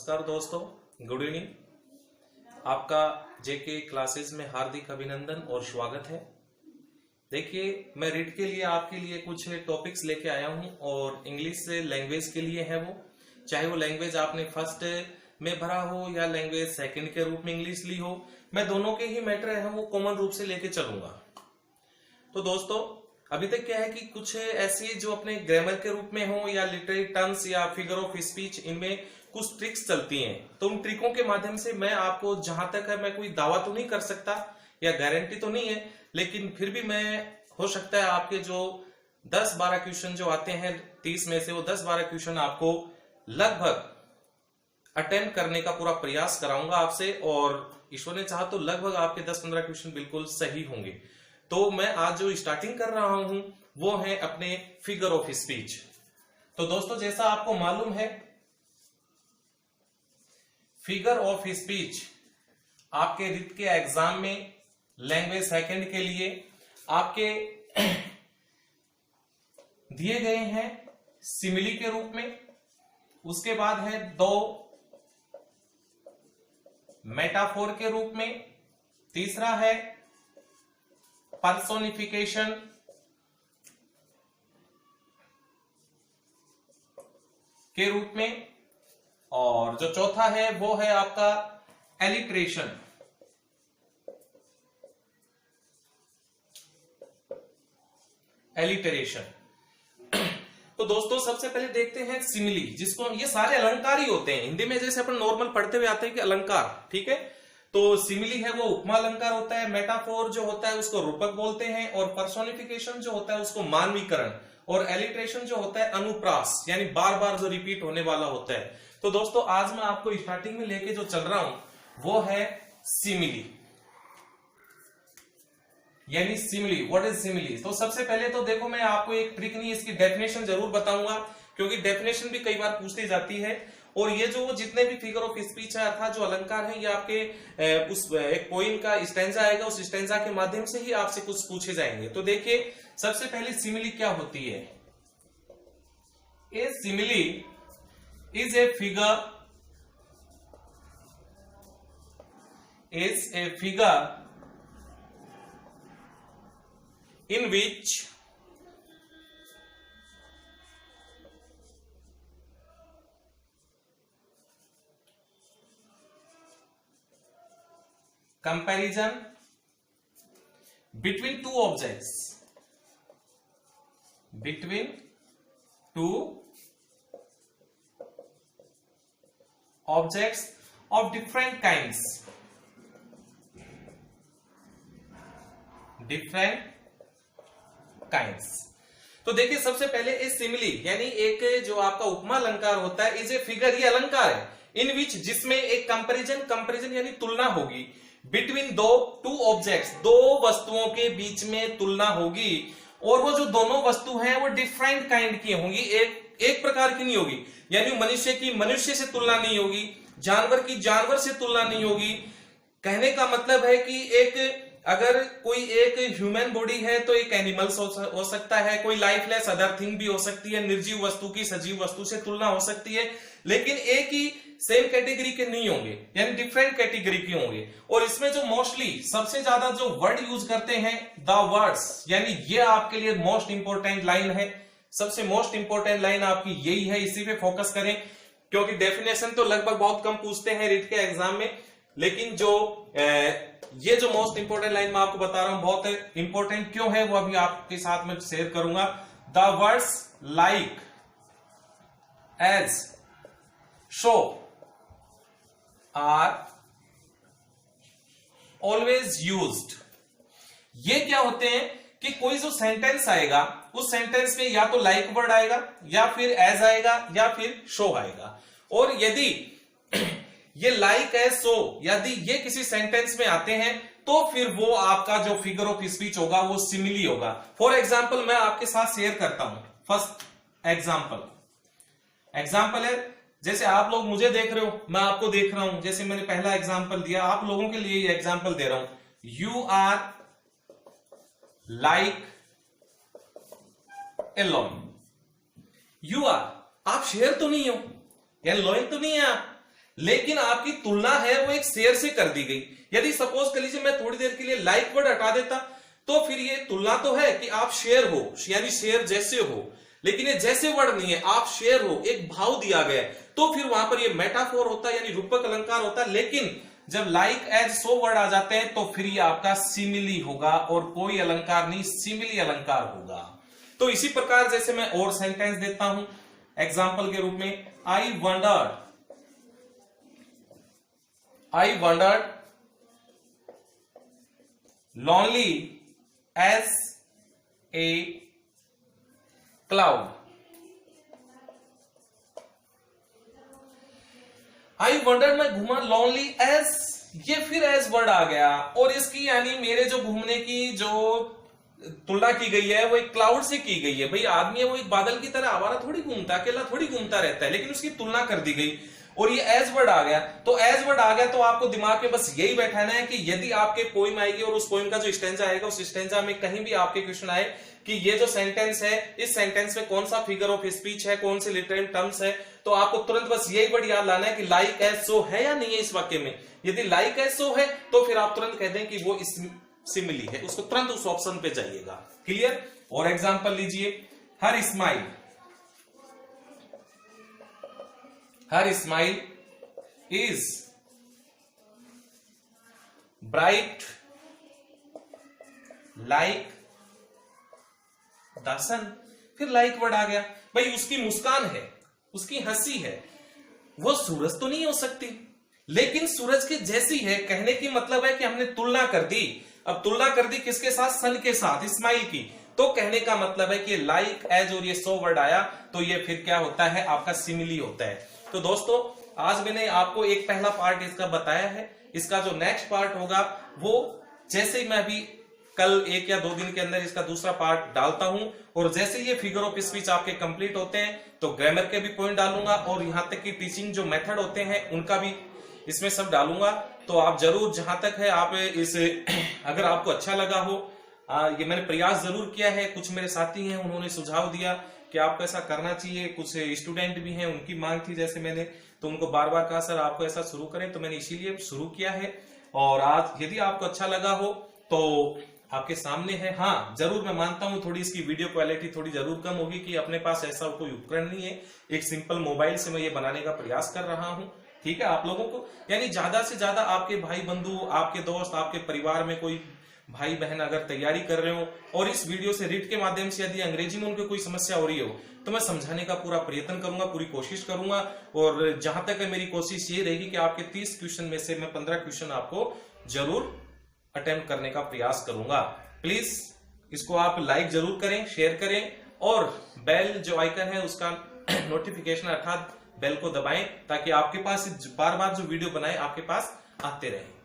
नमस्कार दोस्तों, good evening. आपका जेके क्लासेस में हार्दिक अभिनंदन और स्वागत है। देखिए, मैं रीड के लिए आपके लिए कुछ टॉपिक्स लेके आया हूं और इंग्लिश लैंग्वेज के लिए है वो, चाहे वो लैंग्वेज आपने फर्स्ट में भरा हो या लैंग्वेज सेकंड के रूप में इंग्लिश ली हो, मैं दोनों के ही मैटर है वो कॉमन रूप से लेके चलूंगा। तो दोस्तों, अभी तक क्या है कि कुछ ऐसी जो अपने ग्रामर के रूप में हो या लिटरेरी टर्म्स या फिगर ऑफ स्पीच, इनमें कुछ ट्रिक्स चलती हैं। तो उन ट्रिकों के माध्यम से मैं आपको, जहां तक है, मैं कोई दावा तो नहीं कर सकता या गारंटी तो नहीं है, लेकिन फिर भी मैं, हो सकता है आपके जो 10-12 क्वेश्चन जो आते हैं 30 में से, वो 10-12 क्वेश्चन आपको लगभग अटेम्प्ट करने का पूरा प्रयास कराऊंगा आपसे, और ईश्वर ने चाहा तो लगभग आपके 10-15 क्वेश्चन बिल्कुल सही होंगे। तो मैं आज जो स्टार्टिंग कर रहा हूं वो है अपने फिगर ऑफ स्पीच। तो दोस्तों, जैसा आपको मालूम है, फिगर ऑफ स्पीच आपके रिट के एग्जाम में लैंग्वेज सेकंड के लिए आपके दिए गए हैं सिमिली के रूप में। उसके बाद है 2 मेटाफोर के रूप में। तीसरा है पर्सोनिफिकेशन। के रूप में। और जो चौथा है वो है आपका एलिट्रेशन। तो दोस्तों, सबसे पहले देखते हैं सिमिली, जिसको ये सारे अलंकार ही होते हैं। हिंदी में जैसे अपन नॉर्मल पढ़ते हुए आते हैं कि अलंकार, ठीक है। तो सिमिली है वो उपमा अलंकार होता है, मेटाफोर जो होता है उसको रूपक बोलते हैं, और पर्सोनिफिकेशन जो होता है उसको मानवीकरण, और एलिट्रेशन जो होता है अनुप्रास, यानी बार बार जो रिपीट होने वाला होता है। तो दोस्तों, आज मैं आपको स्टार्टिंग में लेके जो चल रहा हूं वो है सिमिली, यानी सिमिली। What is simile? तो सबसे पहले तो देखो, मैं आपको एक ट्रिक नहीं, इसकी डेफिनेशन जरूर बताऊंगा, क्योंकि डेफिनेशन भी कई बार पूछती जाती है। और ये जो जितने भी फिगर ऑफ स्पीच है अर्थात जो अलंकार है, ये आपके उस एक पोइम का स्टैंजा आएगा, उस स्टैंजा के माध्यम से ही आपसे कुछ पूछे जाएंगे। तो देखिए, सबसे पहले सिमिली क्या होती है? ए simile is a figure in which comparison between two objects, of different kinds, तो देखिए, सबसे पहले इस सिमिली यानी एक जो आपका उपमा अलंकार होता है, इज ए फिगर, ये अलंकार है, इन विच, जिसमें एक कंपैरिजन यानी तुलना होगी, बिटवीन टू ऑब्जेक्ट्स, दो वस्तुओं के बीच में तुलना होगी, और वो जो दोनों वस्तु हैं वो डिफरेंट काइंड की होंगी, एक प्रकार की नहीं होगी। यानी मनुष्य की मनुष्य से तुलना नहीं होगी, जानवर की जानवर से तुलना नहीं होगी। कहने का मतलब है कि एक, अगर कोई एक ह्यूमन बॉडी है तो एक एनिमल्स हो सकता है, कोई लाइफलेस अदर थिंग भी हो सकती है, निर्जीव वस्तु की सजीव वस्तु से तुलना हो सकती है, लेकिन एक ही सेम कैटेगरी के नहीं होंगे, यानी डिफरेंट कैटेगरी के होंगे। और इसमें जो मोस्टली सबसे ज्यादा जो वर्ड यूज करते हैं, द वर्ड्स, यानी ये आपके लिए मोस्ट इंपोर्टेंट लाइन है। सबसे मोस्ट इंपोर्टेंट लाइन आपकी यही है, इसी पे फोकस करें, क्योंकि डेफिनेशन तो लगभग बहुत कम पूछते हैं रीट के एग्जाम में, लेकिन जो ये जो मोस्ट इंपोर्टेंट लाइन मैं आपको बता रहा हूं, बहुत इंपोर्टेंट क्यों है वो अभी आपके साथ में शेयर करूंगा। The words like, as, so are always used. ये क्या होते हैं कि कोई जो सेंटेंस आएगा, उस सेंटेंस में या तो लाइक वर्ड आएगा, या फिर एज आएगा, या फिर शो आएगा। और यदि ये लाइक, एज, शो यदि ये किसी सेंटेंस में आते हैं, तो फिर वो आपका जो फिगर ऑफ स्पीच होगा वो सिमिली होगा। फॉर एग्जाम्पल, मैं आपके साथ शेयर करता हूं। फर्स्ट एग्जाम्पल है, जैसे आप लोग मुझे देख रहे हो, मैं आपको देख रहा हूं। जैसे मैंने पहला एग्जाम्पल दिया, आप लोगों के लिए ये एग्जाम्पल दे रहा हूं। You are like a lion. You are, आप शेयर तो नहीं हो, यानी लॉइन तो नहीं है आप, लेकिन आपकी तुलना है वो एक शेर से कर दी गई। यदि सपोज कर लीजिए मैं थोड़ी देर के लिए लाइक वर्ड हटा देता, तो फिर ये तुलना तो है कि आप शेर हो, यानी शेर जैसे हो, लेकिन ये जैसे वर्ड नहीं है, आप शेर हो, एक भाव दिया गया है, तो फिर वहां पर ये मेटाफोर होता है, यानी रूपक अलंकार होता है। लेकिन जब लाइक एज सो वर्ड आ जाते हैं तो फिर ये आपका सिमिली होगा, और कोई अलंकार नहीं, सिमिली अलंकार होगा। तो इसी प्रकार जैसे मैं और सेंटेंस देता हूं एग्जाम्पल के रूप में, आई wandered lonely as a cloud। I wandered मैं घूमा, lonely as, ये फिर as वर्ड आ गया, और इसकी यानी मेरे जो घूमने की जो तुलना की गई है वो एक क्लाउड से की गई है। भाई आदमी है वो एक बादल की तरह आवारा थोड़ी घूमता, अकेला थोड़ी घूमता रहता है, लेकिन उसकी तुलना कर दी गई और ये एज वर्ड आ गया। तो एज वर्ड आ गया तो आपको दिमाग में बस यही बैठाना है कि यदि आपके पोइम आएगी और उस पोइम का जो स्टैंजा आएगा, उस स्टैंजा में कहीं भी आपके क्वेश्चन आए कि ये जो सेंटेंस है, इस सेंटेंस में कौन सा फिगर ऑफ स्पीच है, कौन से लिटरेरी टर्म्स है, तो आपको तुरंत बस यही वर्ड याद लाना है कि लाइक एज सो है या नहीं है इस वाक्य में। यदि लाइक एज सो है तो फिर आप तुरंत कह दें कि वो सिमिली है, उसको तुरंत उस ऑप्शन पे जाइएगा। क्लियर? और एग्जांपल लीजिए, her smile is bright like the sun। फिर लाइक वर्ड आ गया, भाई उसकी मुस्कान है, उसकी हंसी है, वो सूरज तो नहीं हो सकती, लेकिन सूरज के जैसी है। कहने की मतलब है कि हमने तुलना कर दी। अब तुलना कर दी किसके साथ? सन के साथ, स्माइल की। तो कहने का मतलब है कि लाइक एज और ये सो वर्ड आया तो ये फिर क्या होता है? आपका सिमिली होता है। तो दोस्तों आज मैंने आपको एक पहला पार्ट इसका बताया है। इसका जो नेक्स्ट पार्ट होगा वो जैसे ही मैं अभी कल 1 या 2 दिन के अंदर इसका दूसरा पार्ट डालता हूं, और जैसे ये फिगर ऑफ स्पीच आपके कंप्लीट होते हैं तो ग्रामर के भी पॉइंट डालूंगा, और यहां तक कि टीचिंग जो मेथड होते हैं उनका भी इसमें सब डालूंगा। तो आप जरूर, जहां तक है आप इस अगर आपको अच्छा लगा हो, ये मैंने प्रयास जरूर किया है। कुछ मेरे साथी हैं उन्होंने सुझाव दिया कि आपको ऐसा करना चाहिए, कुछ स्टूडेंट भी हैं उनकी मांग थी जैसे मैंने, तो उनको बार बार कहा सर आपको ऐसा शुरू करें, तो मैंने इसीलिए शुरू किया है। और आज यदि आपको अच्छा लगा हो तो आपके सामने है। हाँ जरूर मैं मानता हूं थोड़ी इसकी वीडियो क्वालिटी थोड़ी जरूर कम होगी कि अपने पास ऐसा कोई उपकरण नहीं है, एक सिंपल मोबाइल से मैं ये बनाने का प्रयास कर रहा हूं। ठीक है, आप लोगों को यानी ज्यादा से ज्यादा आपके भाई बंधु, आपके दोस्त, आपके परिवार में कोई भाई बहन अगर तैयारी कर रहे हो और इस वीडियो से रीड के माध्यम से यदि अंग्रेजी में उनको कोई समस्या हो रही हो तो मैं समझाने का पूरा प्रयत्न करूंगा, पूरी कोशिश करूंगा। और जहां तक है मेरी कोशिश ये रहेगी कि आपके 30 क्वेश्चन में से मैं 15 क्वेश्चन आपको जरूर अटेम्प्ट करने का प्रयास करूंगा। प्लीज इसको आप लाइक जरूर करें, शेयर करें, और बेल जो आइकन है उसका नोटिफिकेशन अर्थात बेल को दबाएं ताकि आपके पास बार बार जो वीडियो बनाए आपके पास आते रहे।